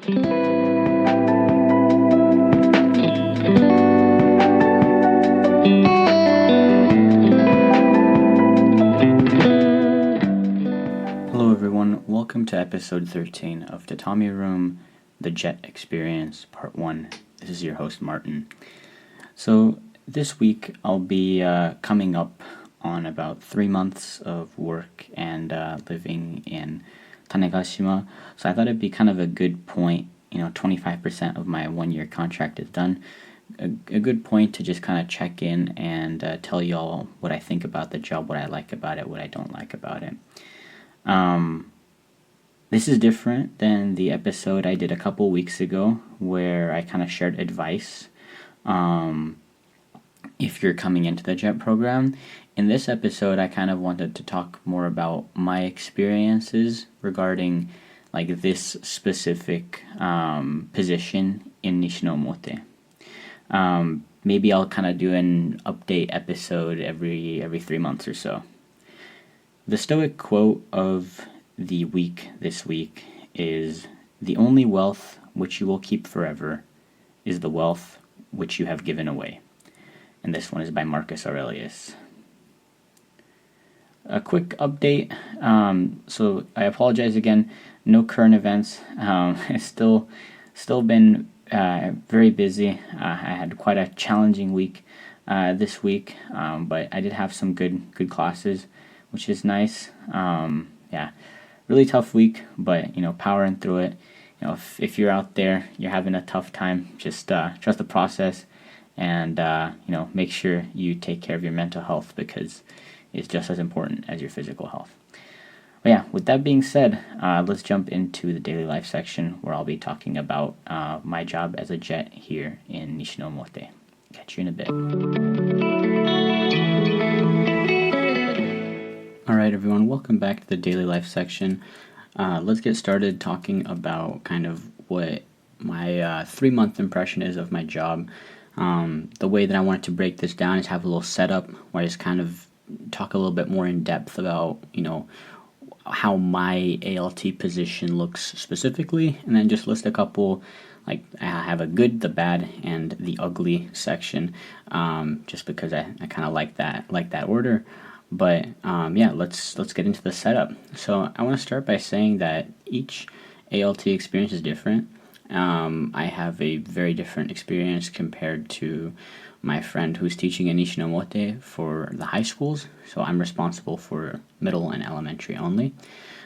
Hello everyone, welcome to episode 13 of Tatami Room, The Jet Experience, Part 1. This is your host Martin. So this week I'll be coming up on about 3 months of work and living in Tanegashima. So I thought it'd be kind of a good point, 25% of my 1-year contract is done. A good point to just kind of check in and tell y'all what I think about the job, what I like about it, what I don't like about it. This is different than the episode I did a couple weeks ago where I kind of shared advice if you're coming into the JET program. In this episode, I kind of wanted to talk more about my experiences regarding like this specific position in Nishinomote. Maybe I'll kind of do an update episode every 3 months or so. The Stoic quote of the week this week is, "The only wealth which you will keep forever is the wealth which you have given away." And this one is by Marcus Aurelius. A quick update. So I apologize again. No current events. It's still been very busy. I had quite a challenging week this week, but I did have some good classes, which is nice. Really tough week, but powering through it. If you're out there, you're having a tough time, just trust the process, and make sure you take care of your mental health because it's just as important as your physical health. But yeah, with that being said, let's jump into the daily life section where I'll be talking about my job as a jet here in Nishinomote. Catch you in a bit. Alright everyone, welcome back to the daily life section. Let's get started talking about kind of what my 3-month impression is of my job. The way that I wanted to break this down is have a little setup where I just kind of talk a little bit more in depth about, how my ALT position looks specifically, and then just list a couple, like I have a good, the bad, and the ugly section, just because I kind of like that order. But let's get into the setup. So I want to start by saying that each ALT experience is different. I have a very different experience compared to my friend who's teaching in Nishinomote for the high schools. So I'm responsible for middle and elementary only.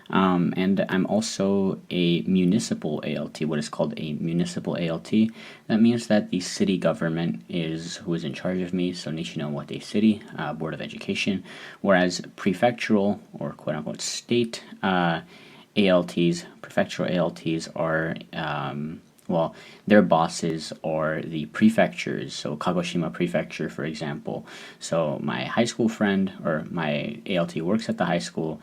And I'm also a municipal ALT, what is called a municipal ALT. That means that the city government is who is in charge of me, so Nishinomote City Board of Education, whereas prefectural or quote-unquote state ALTs, prefectural ALTs are, their bosses are the prefectures, so Kagoshima Prefecture, for example. So my high school friend, or my ALT works at the high school.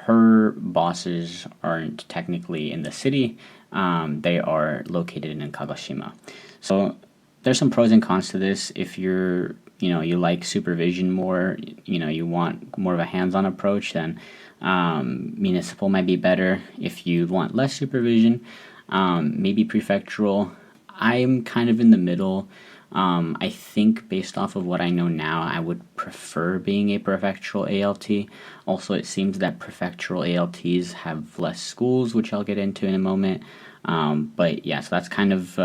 Her bosses aren't technically in the city, they are located in Kagoshima. So there's some pros and cons to this. If you like supervision more, you want more of a hands-on approach, then municipal might be better. If you want less supervision, maybe prefectural. I'm kind of in the middle. I think based off of what I know now, I would prefer being a prefectural ALT. Also, it seems that prefectural ALTs have less schools, which I'll get into in a moment. But yeah, so that's kind of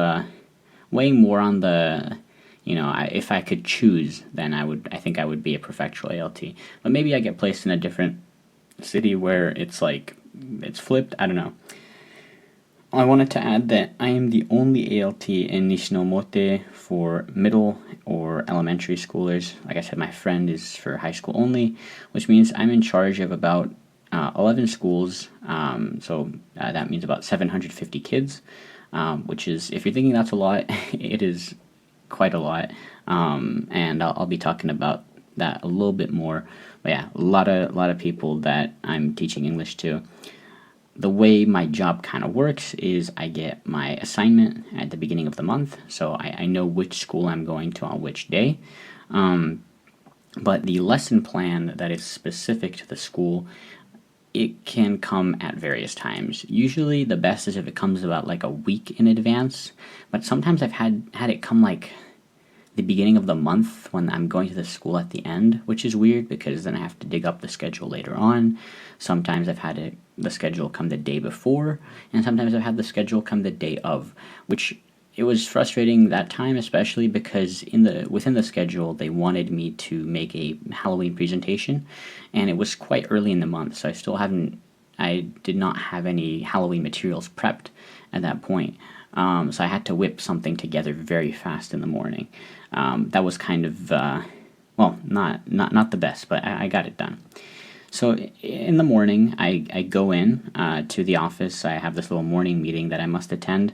weighing more on the, if I could choose, then I think I would be a prefectural ALT. But maybe I get placed in a different city where it's flipped. I don't know. I wanted to add that I am the only ALT in Nishinomote for middle or elementary schoolers. Like I said, my friend is for high school only, which means I'm in charge of about 11 schools. So that means about 750 kids, which is, if you're thinking that's a lot, it is quite a lot. And I'll be talking about that a little bit more. But yeah, a lot of people that I'm teaching English to. The way my job kind of works is I get my assignment at the beginning of the month, so I know which school I'm going to on which day. But the lesson plan that is specific to the school it can come at various times. Usually the best is if it comes about like a week in advance, but sometimes I've had it come like the beginning of the month when I'm going to the school at the end, which is weird because then I have to dig up the schedule later on. Sometimes I've had the schedule come the day before, and sometimes I've had the schedule come the day of, which it was frustrating that time, especially because within the schedule they wanted me to make a Halloween presentation, and it was quite early in the month, so I did not have any Halloween materials prepped at that point. So I had to whip something together very fast in the morning. That was kind of not the best, but I got it done. So in the morning, I go in to the office. I have this little morning meeting that I must attend.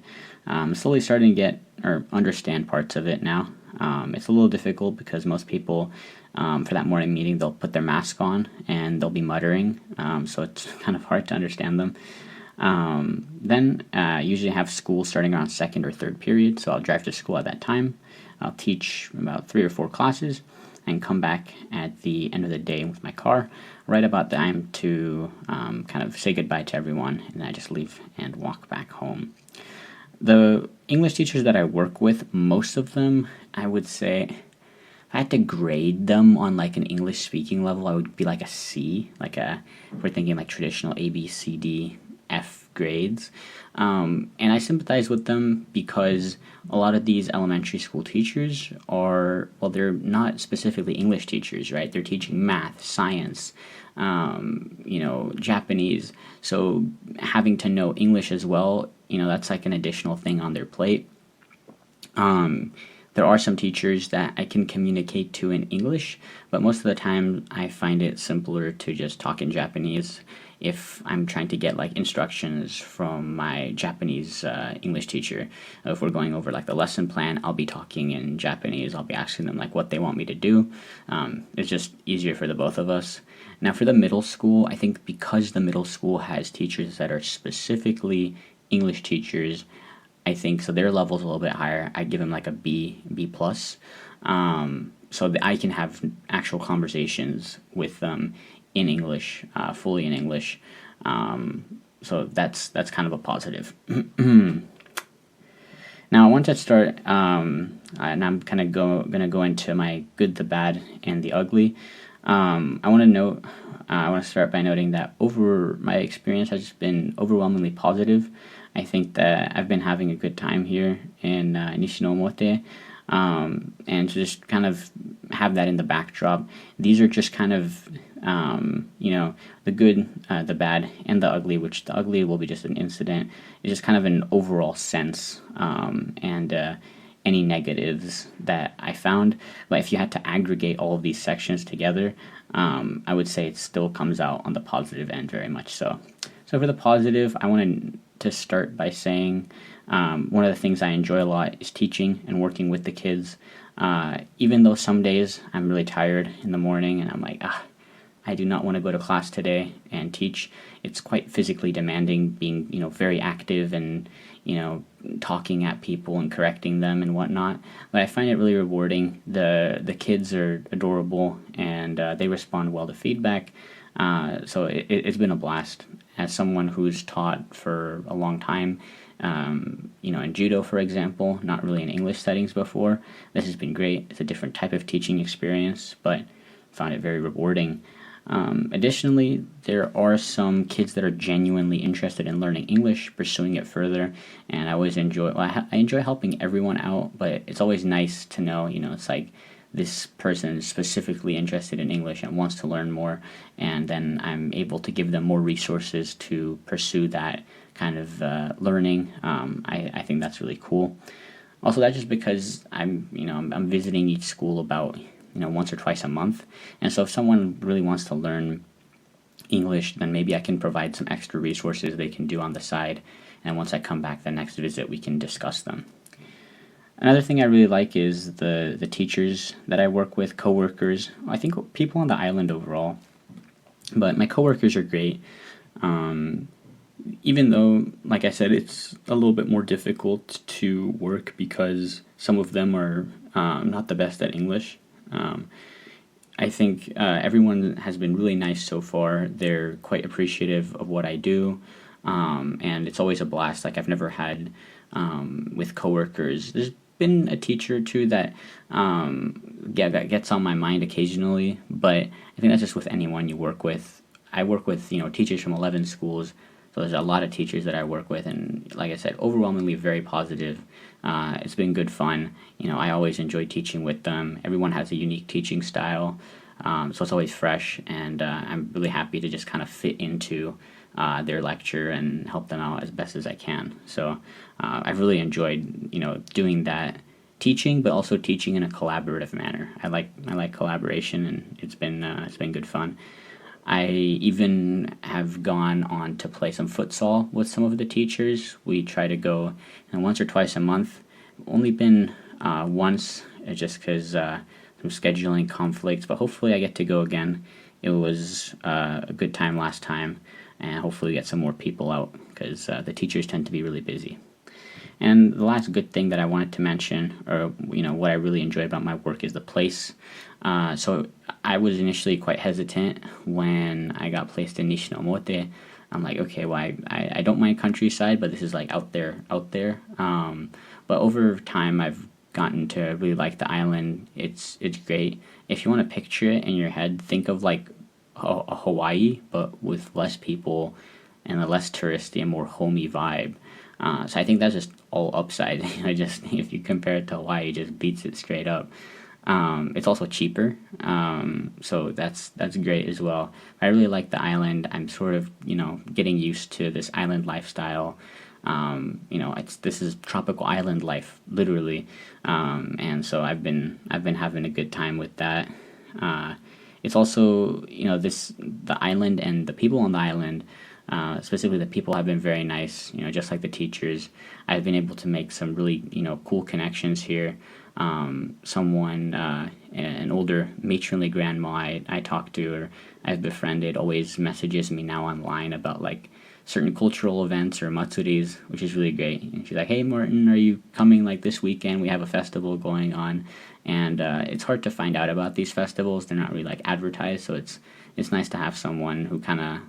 I'm slowly starting to get or understand parts of it now. It's a little difficult because most people, for that morning meeting, they'll put their mask on and they'll be muttering, so it's kind of hard to understand them. Then usually I have school starting around second or third period, so I'll drive to school at that time. I'll teach about 3 or 4 classes and come back at the end of the day with my car right about time to kind of say goodbye to everyone, and then I just leave and walk back home. The English teachers that I work with, most of them, I would say, if I had to grade them on like an English speaking level, I would be like a C, if we're thinking like traditional A, B, C, D, F grades. And I sympathize with them because a lot of these elementary school teachers they're not specifically English teachers, right? They're teaching math, science, Japanese. So having to know English as well, that's like an additional thing on their plate. There are some teachers that I can communicate to in English, but most of the time I find it simpler to just talk in Japanese if I'm trying to get like instructions from my Japanese English teacher. If we're going over like the lesson plan, I'll be talking in Japanese. I'll be asking them like what they want me to do. It's just easier for the both of us. Now for the middle school, I think because the middle school has teachers that are specifically English teachers, I think so their level's a little bit higher. I give them like a B plus, so that I can have actual conversations with them in English, fully in English. So that's kind of a positive. Now I want to start, and I'm kind of gonna go into my good, the bad, and the ugly. I want to start by noting that my experience has been overwhelmingly positive. I think that I've been having a good time here in Nishinomote, and to just kind of have that in the backdrop. These are just kind of, the good, the bad, and the ugly, which the ugly will be just an incident. It's just kind of an overall sense, and any negatives that I found. But if you had to aggregate all of these sections together, I would say it still comes out on the positive end very much so. So for the positive, I wanted to start by saying one of the things I enjoy a lot is teaching and working with the kids. Even though some days I'm really tired in the morning and I'm like, I do not want to go to class today and teach. It's quite physically demanding, being very active and talking at people and correcting them and whatnot. But I find it really rewarding. The kids are adorable and they respond well to feedback. So it's been a blast. As someone who's taught for a long time, in judo, for example, not really in English settings before, this has been great. It's a different type of teaching experience, but found it very rewarding. Additionally, there are some kids that are genuinely interested in learning English, pursuing it further, and I always I enjoy helping everyone out, but it's always nice to know, it's like this person is specifically interested in English and wants to learn more, and then I'm able to give them more resources to pursue that kind of learning. I think that's really cool. Also, that's just because I'm visiting each school about once or twice a month, and so if someone really wants to learn English, then maybe I can provide some extra resources they can do on the side, and once I come back the next visit, we can discuss them. Another thing I really like is the teachers that I work with, coworkers. I think people on the island overall, but my coworkers are great. Even though, like I said, it's a little bit more difficult to work because some of them are not the best at English. I think everyone has been really nice so far. They're quite appreciative of what I do, and it's always a blast. Like I've never had with coworkers. There's been a teacher or two that that gets on my mind occasionally, but I think that's just with anyone you work with. I work with teachers from 11 schools, so there's a lot of teachers that I work with, and like I said, overwhelmingly very positive. It's been good fun. I always enjoy teaching with them. Everyone has a unique teaching style, so it's always fresh, and I'm really happy to just kind of fit into their lecture and help them out as best as I can. So I've really enjoyed doing that teaching, but also teaching in a collaborative manner. I like collaboration, and it's been good fun. I even have gone on to play some futsal with some of the teachers. We try to go once or twice a month. Only been once, just because some scheduling conflicts, but hopefully I get to go again. It was a good time last time, and hopefully we get some more people out because the teachers tend to be really busy. And the last good thing that I wanted to mention, or what I really enjoy about my work, is the place. So I was initially quite hesitant when I got placed in Nishinomote. I'm like, okay, well, I don't mind countryside, but this is like out there, out there. But over time, I've gotten to really like the island. It's great. If you want to picture it in your head, think of like a Hawaii, but with less people and a less touristy and more homey vibe. So I think that's just all upside. Just if you compare it to Hawaii, it just beats it straight up. It's also cheaper, so that's great as well. I really like the island. I'm sort of getting used to this island lifestyle. This is tropical island life, literally, and so I've been having a good time with that. It's also the island and the people on the island. Specifically, the people have been very nice. Just like the teachers, I've been able to make some really cool connections here. An older matronly grandma I talked to, or I've befriended, always messages me now online about like certain cultural events or matsuris, which is really great. And she's like, "Hey Martin, are you coming like this weekend? We have a festival going on." And it's hard to find out about these festivals. They're not really like advertised, so it's nice to have someone who kind of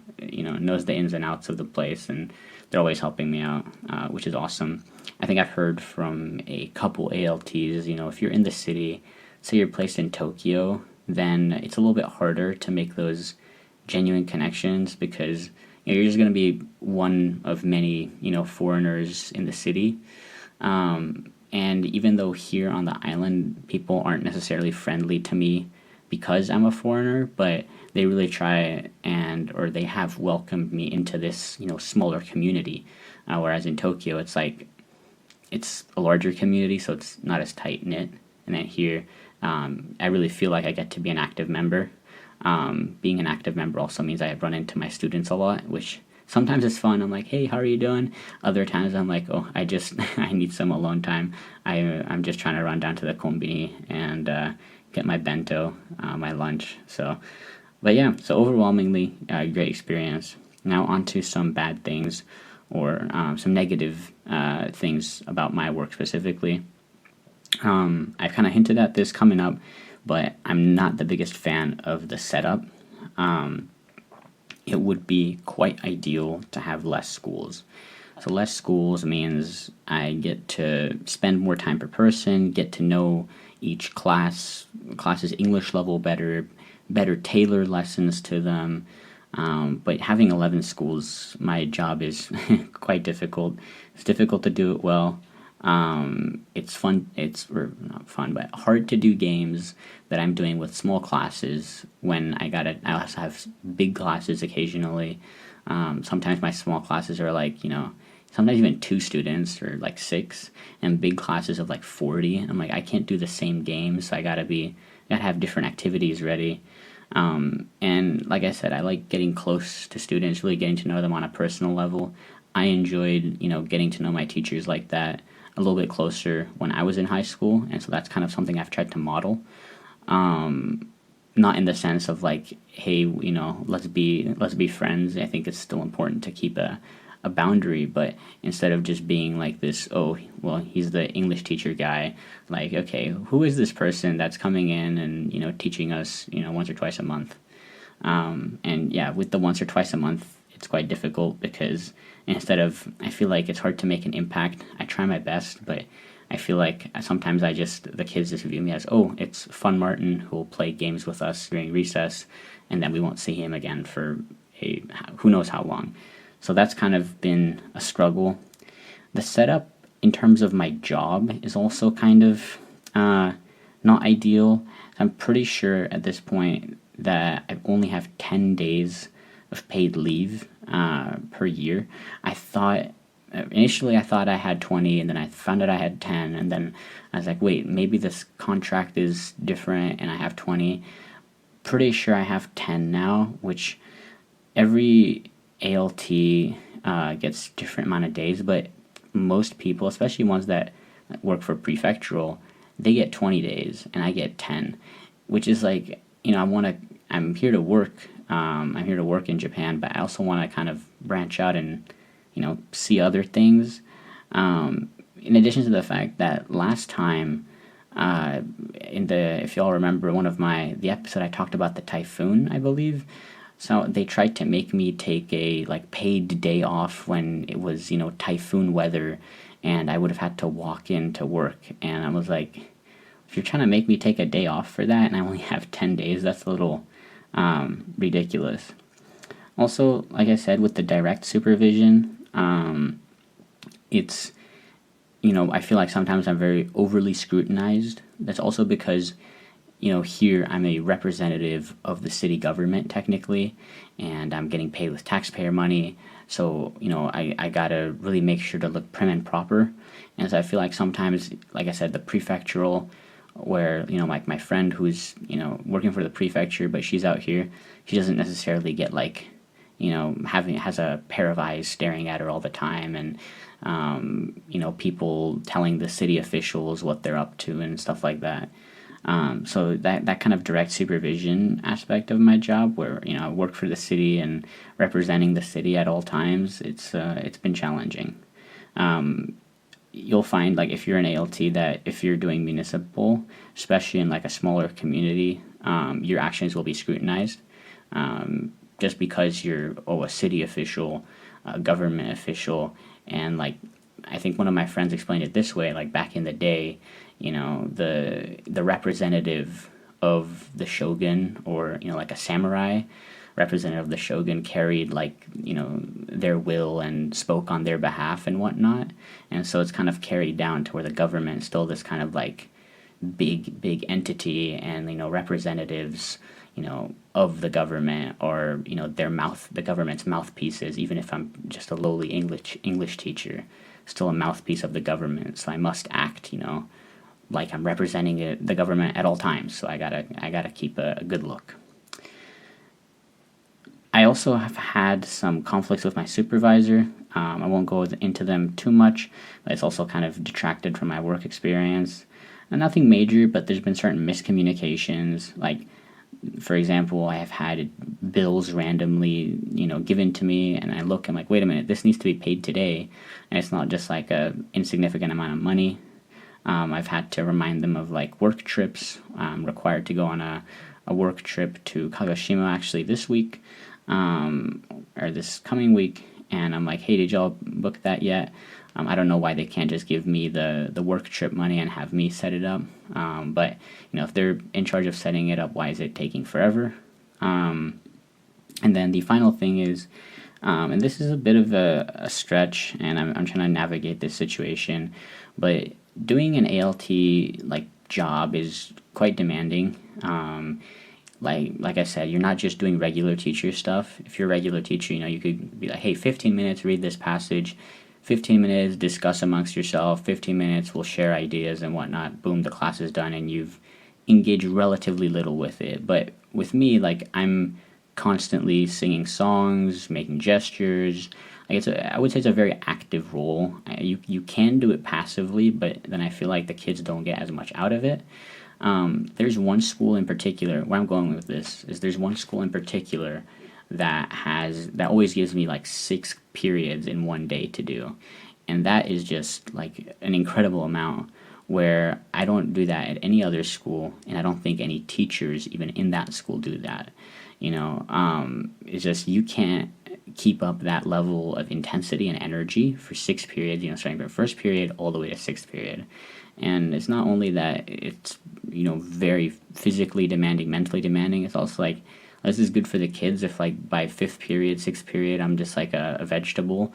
knows the ins and outs of the place, and they're always helping me out, which is awesome. I think I've heard from a couple ALTs, if you're in the city, say you're placed in Tokyo, then it's a little bit harder to make those genuine connections because you're just going to be one of many, foreigners in the city. And even though here on the island, people aren't necessarily friendly to me because I'm a foreigner, but they really try or they have welcomed me into this, smaller community. Whereas in Tokyo, it's like, it's a larger community, so it's not as tight knit. And then here, I really feel like I get to be an active member. Being an active member also means I run into my students a lot, which sometimes it's fun. I'm like, hey, how are you doing? Other times I'm like, oh, I need some alone time. I'm just trying to run down to the kombini and get my bento, my lunch. But yeah, so overwhelmingly, great experience. Now on to some bad things or some negative things about my work specifically. I've kind of hinted at this coming up, but I'm not the biggest fan of the setup. It would be quite ideal to have less schools. So less schools means I get to spend more time per person, get to know each class's English level better tailor lessons to them. But having 11 schools, my job is quite difficult. It's difficult to do it well. It's fun. Or not fun, but hard to do games that I'm doing with small classes when I also have big classes occasionally. Sometimes my small classes are like, sometimes even 2 students or like 6, and big classes of like 40. I'm like, I can't do the same game, so I gotta have different activities ready. And like I said, I like getting close to students, really getting to know them on a personal level. I enjoyed, getting to know my teachers like that a little bit closer when I was in high school, and so that's kind of something I've tried to model. Not in the sense of like, hey, let's be friends. I think it's still important to keep a a boundary, but instead of just being like this, oh, well, he's the English teacher guy, like, okay, who is this person that's coming in and, teaching us, once or twice a month? And yeah, with the once or twice a month, it's quite difficult because I feel like it's hard to make an impact. I try my best, but I feel like sometimes the kids just view me as, oh, it's Fun Martin who will play games with us during recess, and then we won't see him again for who knows how long. So that's kind of been a struggle. The setup in terms of my job is also kind of not ideal. I'm pretty sure at this point that I only have 10 days of paid leave per year. Initially I thought I had 20, and then I found out I had 10, and then I was like, wait, maybe this contract is different and I have 20. Pretty sure I have 10 now, which every ALT gets different amount of days, but most people, especially ones that work for prefectural, they get 20 days and I get 10, which is like, I'm here to work. I'm here to work in Japan, but I also want to kind of branch out and, see other things. In addition to the fact that last time, if y'all remember the episode I talked about the typhoon, I believe. So they tried to make me take a paid day off when it was, typhoon weather, and I would have had to walk into work. And I was like, if you're trying to make me take a day off for that and I only have 10 days, that's a little ridiculous. Also, like I said, with the direct supervision, it's, I feel like sometimes I'm very overly scrutinized. That's also because, here I'm a representative of the city government technically, and I'm getting paid with taxpayer money. So, I gotta really make sure to look prim and proper. And so I feel like sometimes, like I said, the prefectural, where, like my friend who's, working for the prefecture, but she's out here, she doesn't necessarily get has a pair of eyes staring at her all the time, and people telling the city officials what they're up to and stuff like that. So that kind of direct supervision aspect of my job, where I work for the city and representing the city at all times, it's been challenging. You'll find, if you're an ALT, that if you're doing municipal, especially in a smaller community, your actions will be scrutinized. Just because you're a city official, a government official, and I think one of my friends explained it this way, back in the day, the representative of the shogun, or a samurai representative of the shogun, carried their will and spoke on their behalf and whatnot, and so it's kind of carried down to where the government is still this kind of big entity, and representatives of the government, or the government's mouthpieces. Even if I'm just a lowly English teacher, still a mouthpiece of the government, so I must act like I'm representing the government at all times. So I gotta keep a good look. I also have had some conflicts with my supervisor. I won't go into them too much, but it's also kind of detracted from my work experience. And nothing major, but there's been certain miscommunications. For example, I have had bills randomly, given to me, and I'm like, wait a minute, this needs to be paid today, and it's not just a insignificant amount of money. I've had to remind them of work trips. I'm required to go on a work trip to Kagoshima actually this week, or this coming week, and I'm like, hey, did y'all book that yet? I don't know why they can't just give me the work trip money and have me set it up. But if they're in charge of setting it up, why is it taking forever? And then the final thing is, and this is a bit of a stretch, and I'm trying to navigate this situation, but doing an ALT job is quite demanding. Like I said, you're not just doing regular teacher stuff. If you're a regular teacher, you could be like, hey, 15 minutes, read this passage. 15 minutes, discuss amongst yourself. 15 minutes, we'll share ideas and whatnot. Boom, the class is done, and you've engaged relatively little with it. But with me, I'm constantly singing songs, making gestures. I would say it's a very active role. You can do it passively, but then I feel like the kids don't get as much out of it. There's one school in particular, where I'm going with this is there's one school in particular that always gives me like 6 periods in one day to do, and that is just like an incredible amount. Where I don't do that at any other school, and I don't think any teachers even in that school do that. It's just you can't keep up that level of intensity and energy for 6 periods. Starting from first period all the way to sixth period, and it's not only that it's very physically demanding, mentally demanding. It's also like this is good for the kids if like by fifth period, sixth period, I'm just like a vegetable.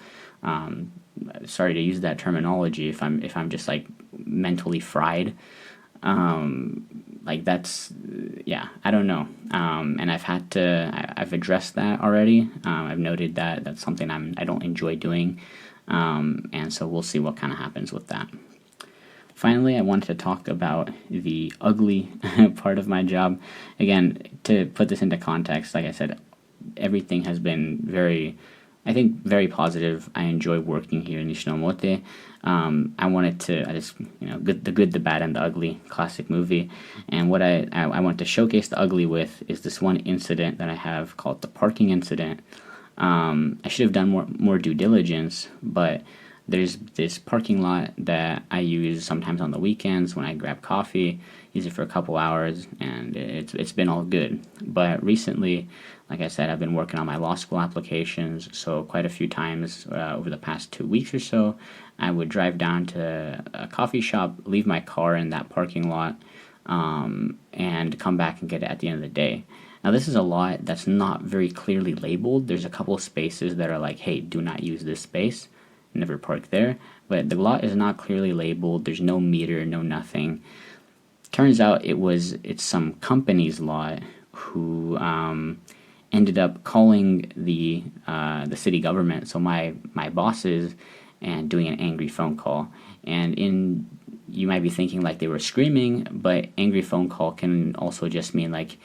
Sorry to use that terminology. If I'm just like mentally fried, like that's yeah, I don't know. And I've addressed that already. I've noted that that's something I don't enjoy doing, and so we'll see what kind of happens with that. Finally, I wanted to talk about the ugly part of my job. Again, to put this into context, like I said, everything has been I think, very positive. I enjoy working here in Ishinomote. I just, the good, the bad, and the ugly, classic movie. And what I want to showcase the ugly with is this one incident that I have called the parking incident. I should have done more due diligence, but there's this parking lot that I use sometimes on the weekends when I grab coffee, use it for a couple hours, and it's been all good. But recently, like I said, I've been working on my law school applications, so quite a few times over the past 2 weeks or so, I would drive down to a coffee shop, leave my car in that parking lot, and come back and get it at the end of the day. Now, this is a lot that's not very clearly labeled. There's a couple of spaces that are like, hey, do not use this space. Never park there. But the lot is not clearly labeled. There's no meter, no nothing. Turns out it's some company's lot who ended up calling the city government, so my bosses, and doing an angry phone call. And you might be thinking like they were screaming, but angry phone call can also just mean like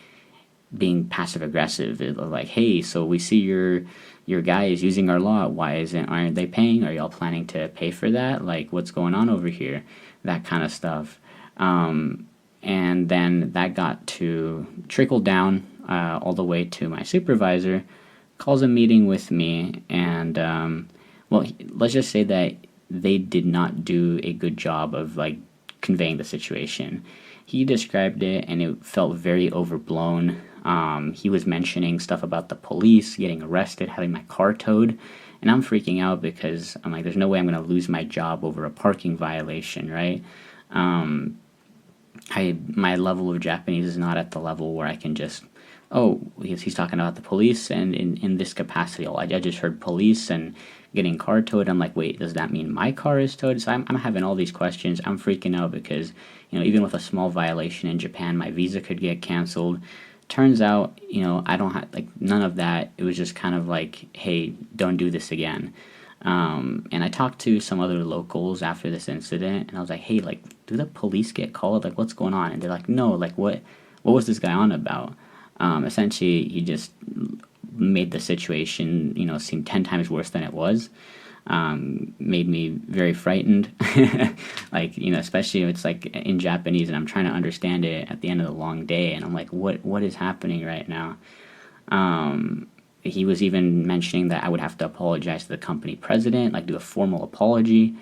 being passive aggressive. Like, hey, so we see your guy is using our lot. Why aren't they paying? Are y'all planning to pay for that? Like, what's going on over here? That kind of stuff. And then that got to trickle down all the way to my supervisor, calls a meeting with me, and let's just say that they did not do a good job of like conveying the situation. He described it, and it felt very overblown. He was mentioning stuff about the police getting arrested, having my car towed, and I'm freaking out because I'm like, there's no way I'm going to lose my job over a parking violation, right? My level of Japanese is not at the level where I can just, he's talking about the police, and in this capacity, I just heard police and getting car towed. I'm like, wait, does that mean my car is towed? So I'm having all these questions. I'm freaking out because, even with a small violation in Japan, my visa could get canceled. Turns out, I don't have, like, none of that. It was just kind of like, hey, don't do this again. And I talked to some other locals after this incident, and I was like, hey, like, do the police get called? Like, what's going on? And they're like, no, like, what was this guy on about? Essentially, he just made the situation, seem 10 times worse than it was. Made me very frightened. Like, especially if it's like in Japanese and I'm trying to understand it at the end of the long day, and I'm like, what is happening right now? He was even mentioning that I would have to apologize to the company president, like do a formal apology.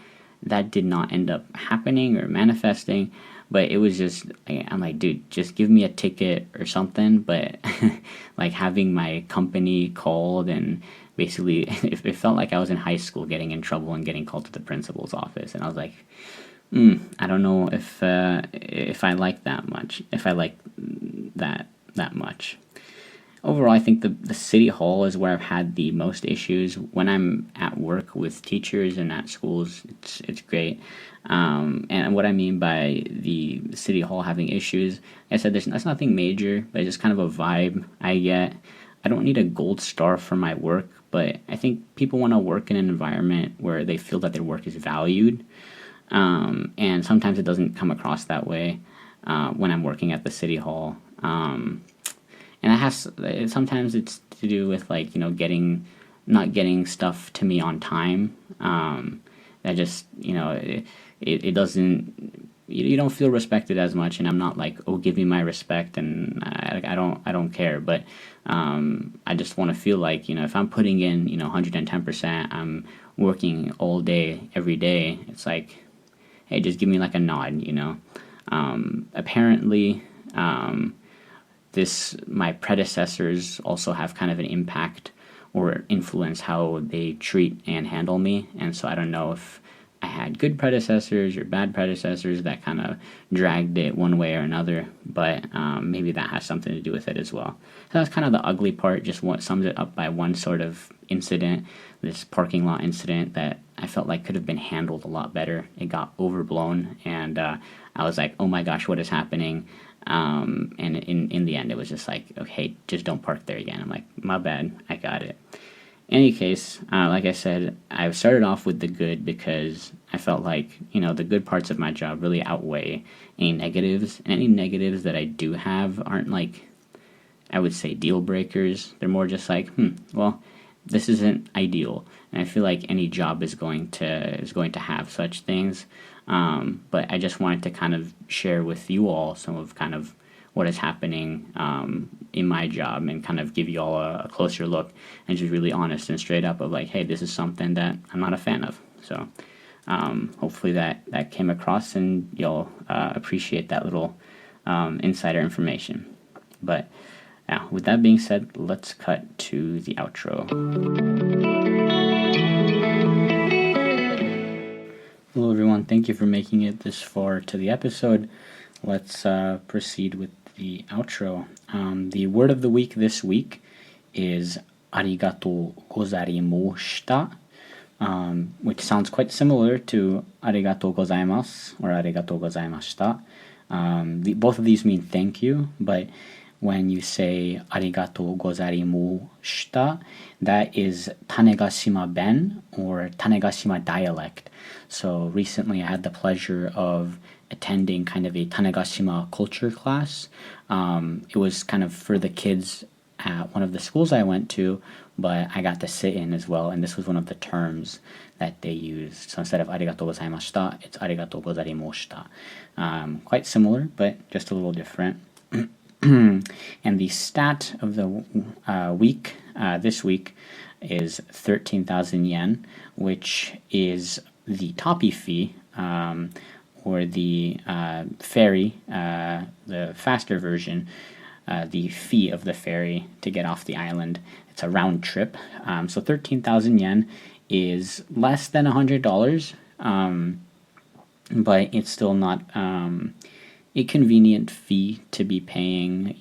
That did not end up happening or manifesting, but it was just, I'm like, dude, just give me a ticket or something. But like having my company called, and basically it felt like I was in high school getting in trouble and getting called to the principal's office. And I was like, I don't know if I like that much, if I like that much. Overall, I think the city hall is where I've had the most issues. When I'm at work with teachers and at schools, it's great. And what I mean by the city hall having issues, like I said, that's nothing major, but it's just kind of a vibe I get. I don't need a gold star for my work, but I think people want to work in an environment where they feel that their work is valued. And sometimes it doesn't come across that way when I'm working at the city hall. And sometimes it's to do with like, not getting stuff to me on time. I just, it doesn't, you don't feel respected as much, and I'm not like, oh, give me my respect, and I don't care. But I just want to feel like, if I'm putting in, 110%, I'm working all day every day, it's like, hey, just give me like a nod. Apparently, my predecessors also have kind of an impact or influence how they treat and handle me, and so I don't know if I had good predecessors or bad predecessors that kind of dragged it one way or another, but maybe that has something to do with it as well. So that's kind of the ugly part, just what sums it up by one sort of incident, this parking lot incident that I felt like could have been handled a lot better. It got overblown, and I was like, oh my gosh, what is happening? And in the end, it was just like, okay, just don't park there again. I'm like, my bad, I got it. Any case, like I said, I started off with the good because I felt like, the good parts of my job really outweigh any negatives. And any negatives that I do have aren't like, I would say, deal breakers. They're more just like, well, this isn't ideal. And I feel like any job is going to have such things. But I just wanted to kind of share with you all some of kind of what is happening in my job, and kind of give you all a closer look, and just really honest and straight up of like, hey, this is something that I'm not a fan of. So hopefully that came across, and you'll appreciate that little insider information. But now, with that being said, let's cut to the outro. Hello everyone, thank you for making it this far to the episode. Let's proceed with the outro. The word of the week this week is arigatou gozarimashita, which sounds quite similar to arigatou gozaimasu or arigatou gozaimashita. Both of these mean thank you, but when you say arigatou gozarimashita, that is Tanegashima Ben or Tanegashima dialect. So recently I had the pleasure of attending kind of a Tanegashima culture class. It was kind of for the kids at one of the schools I went to, but I got to sit in as well, and this was one of the terms that they used. So instead of arigatou gozaimashita, it's arigatou gozarimashita. Quite similar, but just a little different. And the stat of the week, this week, is 13,000 yen, which is the toppy fee, or the ferry, the faster version, the fee of the ferry to get off the island. It's a round trip. So 13,000 yen is less than $100, but it's still not a convenient fee to be paying,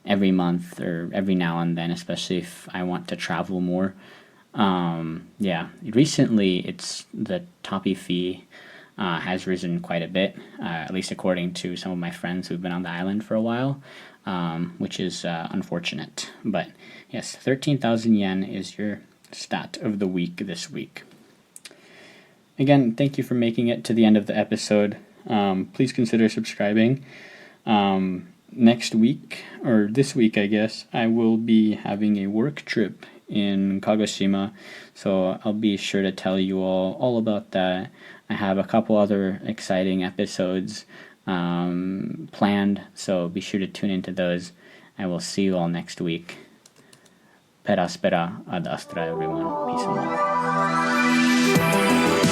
every month or every now and then, especially if I want to travel more. Recently it's the toppy fee has risen quite a bit, at least according to some of my friends who've been on the island for a while, which is unfortunate. But yes, 13,000 yen is your stat of the week this week. Again, thank you for making it to the end of the episode. Please consider subscribing. Next week, or this week I guess, I will be having a work trip in Kagoshima, so I'll be sure to tell you all about that. I have a couple other exciting episodes planned, so be sure to tune into those. I will see you all next week. Pera spera ad astra, everyone. Peace and love.